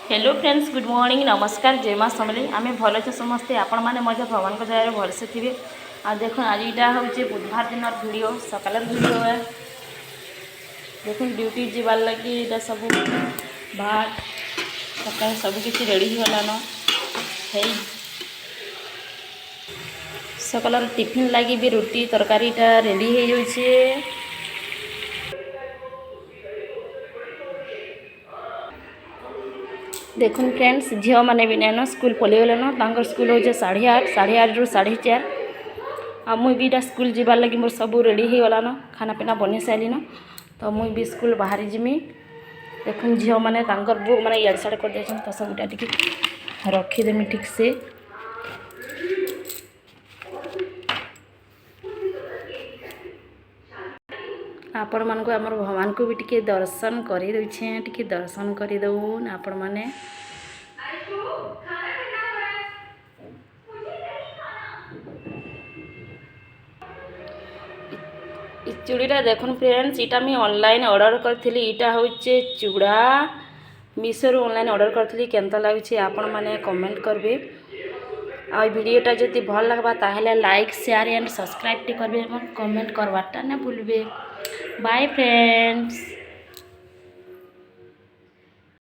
Hello friends good morning नमस्कार जय माँ समली आम भल अच्छे समस्ते आपण मैंने भगवान को दया भलसे थे आ देख आज यहाँ हूँ बुधवार दिन वीडियो सकाल वीडियो है देख ड्यूटी जीवार लगी ये सब भात सकाल सब किसी रेडी होलान है सकाल टिफिन लगी भी रुटी तरकारीटा रेडी हो जाए देखुन फ्रेंड्स झील मैंने भी नैन स्कूल पलैगलन स्कूल हो 8:30 8:30 रू 4:30 आ मुई भी स्कूल जीवार लगी मोर सब रेडी हो गलान खाना पीना बनी सारिन तो मुई भी स्कूल बाहरी जिमी देखुन झील मैंने बुक मैंने इड़ साड़ कर दे तो सबटा टी रखीदेमी ठीक से आपण मानक आमर भगवान को भी टिके दर्शन कर दे टिके दर्शन कर दउन आपण माने चूड़ीटा देखुन फ्रेंड्स इटा मुझे ऑनलाइन ऑर्डर करी इटा हूँ चूड़ा मीशो रू ऑनलाइन ऑर्डर करी केनता लगुच आपण माने कमेंट करबे आ वीडियोटा जदि भल लगबा ताहले like share and subscribe T करबे कमेंट करवाटा ना भूलबे बाय फ्रेंड्स।